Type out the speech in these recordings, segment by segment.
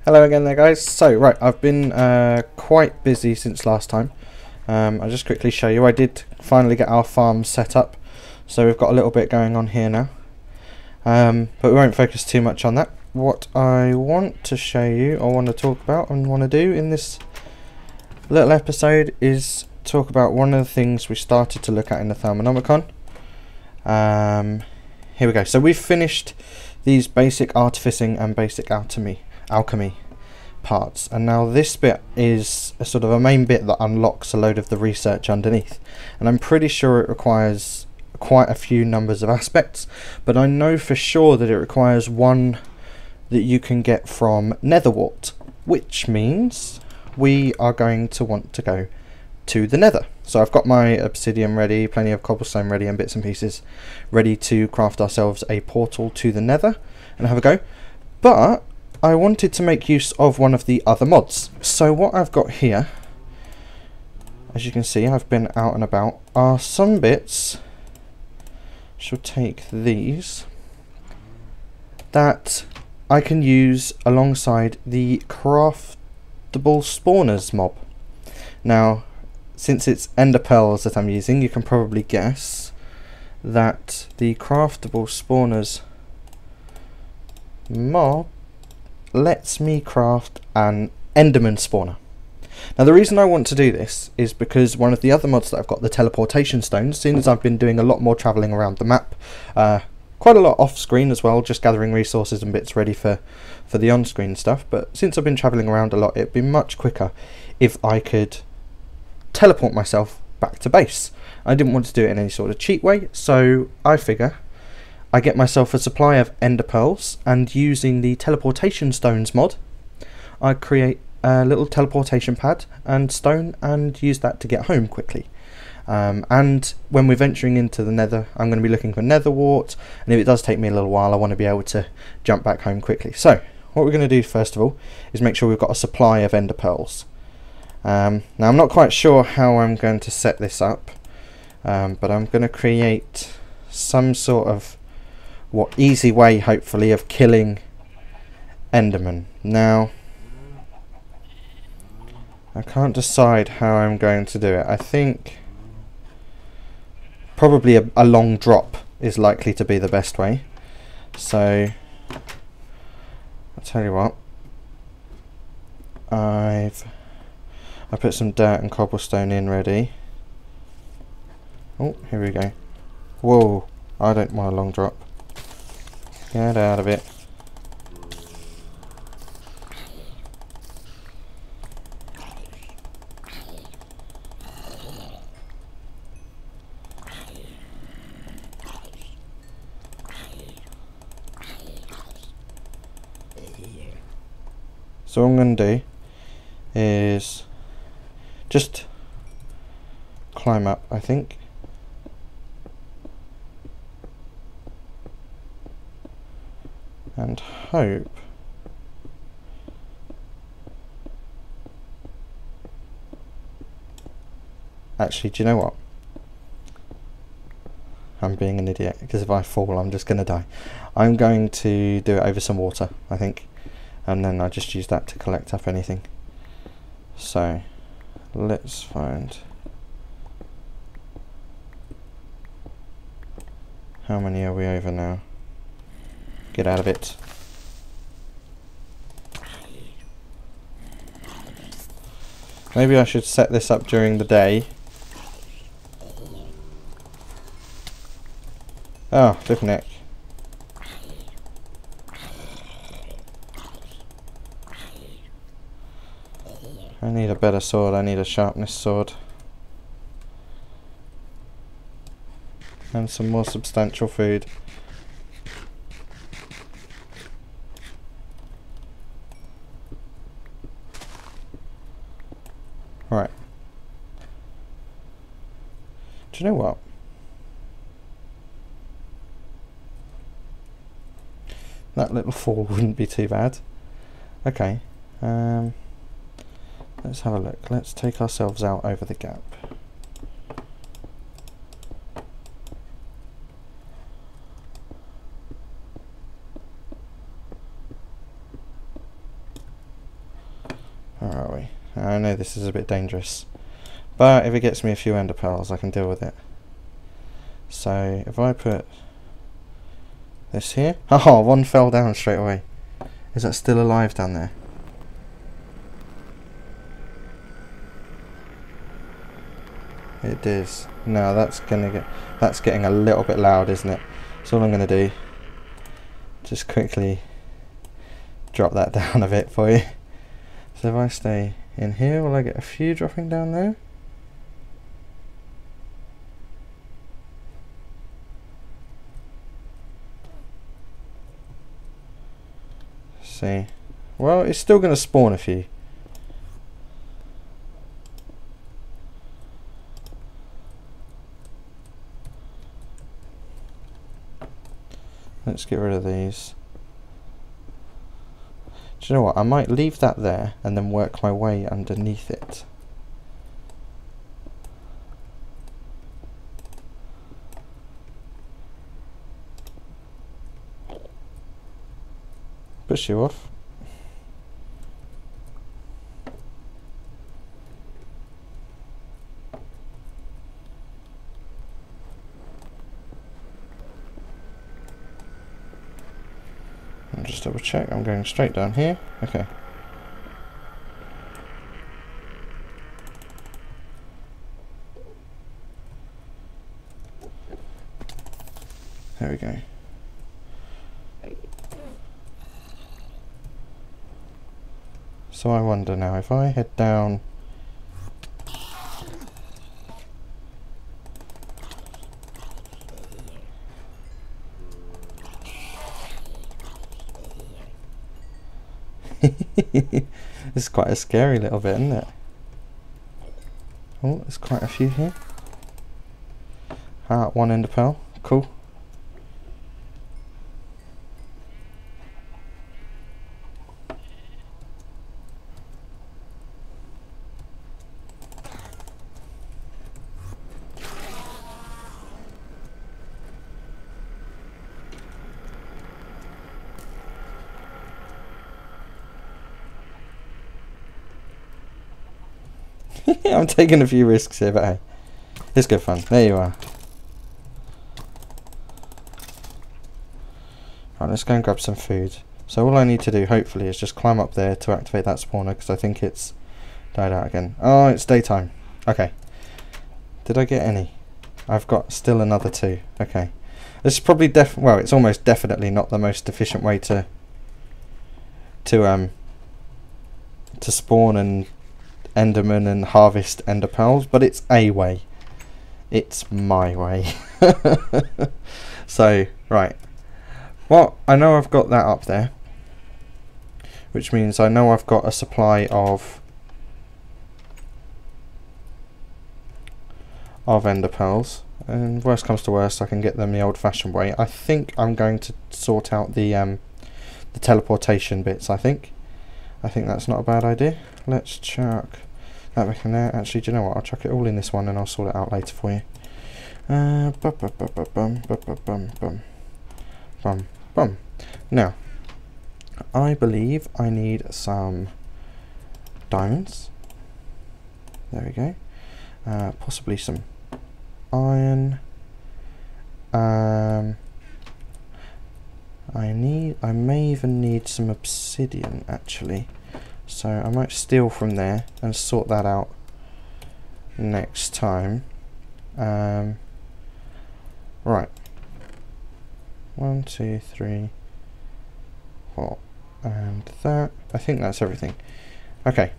Hello again there guys. So right, I've been quite busy since last time. I'll just quickly show you. I did finally get our farm set up, so we've got a little bit going on here now, but we won't focus too much on that. What I want to show you, or want to talk about and want to do in this little episode is talk about one of the things we started to look at in the Thermonomicon. Here we go. So we've finished these basic artificing and basic alchemy parts, and now this bit is a sort of a main bit that unlocks a load of the research underneath, and I'm pretty sure it requires quite a few numbers of aspects, but I know for sure that it requires one that you can get from Netherwart, which means we are going to want to go to the Nether. So I've got my obsidian ready, plenty of cobblestone ready and bits and pieces ready to craft ourselves a portal to the Nether and have a go. But I wanted to make use of one of the other mods. So what I've got here, as you can see, I've been out and about, are some bits, shall take these, that I can use alongside the craftable spawners mob. Now, since it's ender pearls that I'm using, you can probably guess that the craftable spawners mob lets me craft an Enderman spawner. Now the reason I want to do this is because one of the other mods that I've got, the teleportation stones, seeing as I've been doing a lot more travelling around the map, quite a lot off screen as well, just gathering resources and bits ready for the on screen stuff, but since I've been travelling around a lot, it'd be much quicker if I could teleport myself back to base. I didn't want to do it in any sort of cheat way, so I figure I get myself a supply of ender pearls, and using the teleportation stones mod, I create a little teleportation pad and stone and use that to get home quickly. And when we're venturing into the Nether, I'm going to be looking for Netherwart, and if it does take me a little while, I want to be able to jump back home quickly. So what we're going to do first of all is make sure we've got a supply of ender pearls. Now I'm not quite sure how I'm going to set this up, but I'm going to create some sort of easy way, hopefully, of killing Enderman. Now I can't decide how I'm going to do it. I think probably a long drop is likely to be the best way. So I'll tell you what, I put some dirt and cobblestone in ready. Oh, here we go. Whoa, I don't want a long drop. Get out of it. So what I'm going to do is just climb up, I think. And hope actually, do you know what? I'm being an idiot, because if I fall I'm just going to die. I'm going to do it over some water, I think, and then I just use that to collect up anything. So let's find how many are we over now. Get out of it. Maybe I should set this up during the day. Oh, flipping heck. I need a better sword. I need a sharpness sword. And some more substantial food. Right. Do you know what? That little fall wouldn't be too bad. Okay. Let's have a look. Let's take ourselves out over the gap. I know this is a bit dangerous, but if it gets me a few ender pearls, I can deal with it. So if I put this here, oh, one fell down straight away. Is that still alive down there? It is. No, that's getting a little bit loud, isn't it? So all I'm gonna do, just quickly drop that down a bit for you. So if I stay in here, will I get a few dropping down there? See, well, it's still going to spawn a few. Let's get rid of these. Do you know what? I might leave that there and then work my way underneath it. Push you off. I'll just double check. I'm going straight down here. Okay. There we go. So I wonder now, if I head down this is quite a scary little bit, isn't it? Oh, there's quite a few here. Ah, one ender pearl. Cool. I'm taking a few risks here, but hey, it's good fun. There you are. Right, let's go and grab some food. So all I need to do, hopefully, is just climb up there to activate that spawner, because I think it's died out again. Oh, it's daytime. Okay. Did I get any? I've got still another 2. Okay. This is probably well, it's almost definitely not the most efficient way to spawn and Enderman and harvest ender pearls, but it's a way. It's my way. So, right. Well, I know I've got that up there, which means I know I've got a supply of ender pearls, and worst comes to worst, I can get them the old-fashioned way. I think I'm going to sort out the teleportation bits. I think that's not a bad idea. Let's chuck that back in there. Actually, do you know what? I'll chuck it all in this one and I'll sort it out later for you. Now, I believe I need some diamonds. There we go. Possibly some iron. I may even need some obsidian, actually. So I might steal from there and sort that out next time. Right. 1, 2, 3, 4, and that. I think that's everything. Okay.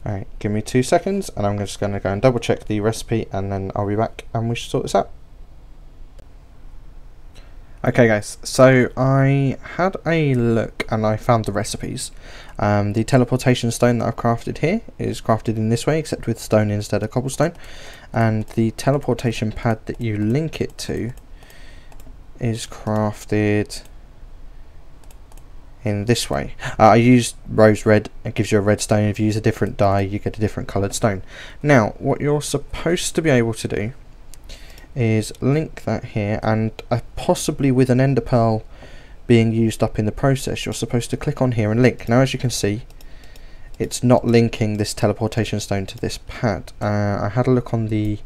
Alright, give me 2 seconds and I'm just going to go and double check the recipe, and then I'll be back and we should sort this out. Okay guys, so I had a look and I found the recipes. The teleportation stone that I've crafted here is crafted in this way, except with stone instead of cobblestone. And the teleportation pad that you link it to is crafted in this way. I used rose red. It gives you a red stone. If you use a different dye, you get a different coloured stone. Now, what you're supposed to be able to do is link that here, and possibly with an ender pearl being used up in the process, you're supposed to click on here and link. Now, as you can see, it's not linking this teleportation stone to this pad. I had a look on the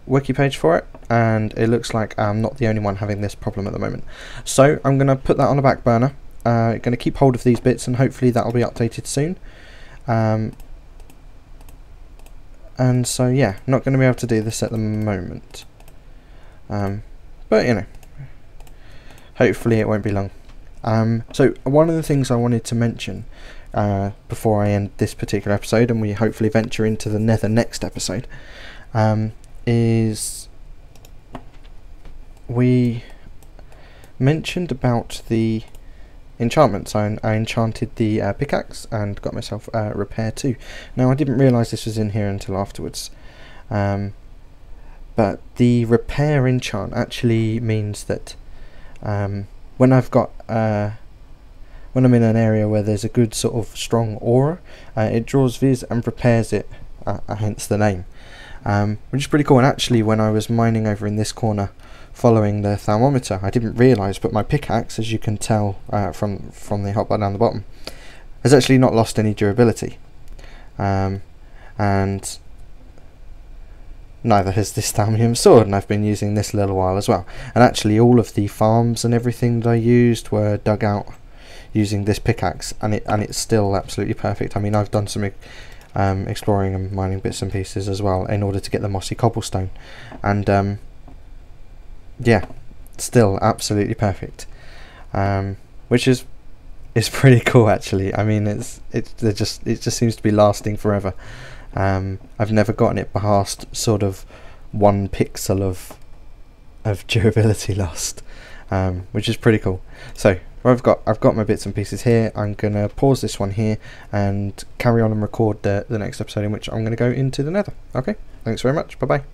wiki page for it, and it looks like I'm not the only one having this problem at the moment. So I'm going to put that on the back burner. Going to keep hold of these bits, and hopefully that will be updated soon. And so yeah, not going to be able to do this at the moment. But you know, hopefully it won't be long. So one of the things I wanted to mention before I end this particular episode, and we hopefully venture into the Nether next episode, is we mentioned about the enchantments. I enchanted the pickaxe and got myself repair 2. Now I didn't realise this was in here until afterwards, but the repair enchant actually means that when I've got when I'm in an area where there's a good sort of strong aura, it draws viz and repairs it, hence the name, which is pretty cool. And actually, when I was mining over in this corner following the thermometer, I didn't realise, but my pickaxe, as you can tell from the hotbar down the bottom, has actually not lost any durability, and neither has this thalmium sword, and I've been using this a little while as well. And actually all of the farms and everything that I used were dug out using this pickaxe, and it's still absolutely perfect. I mean, I've done some exploring and mining bits and pieces as well in order to get the mossy cobblestone, and yeah, still absolutely perfect, which is pretty cool actually. I mean, it just seems to be lasting forever. I've never gotten it past sort of 1 pixel of durability lost, which is pretty cool. So I've got my bits and pieces here. I'm gonna pause this one here and carry on and record the next episode, in which I'm gonna go into the Nether. Okay, thanks very much. Bye bye.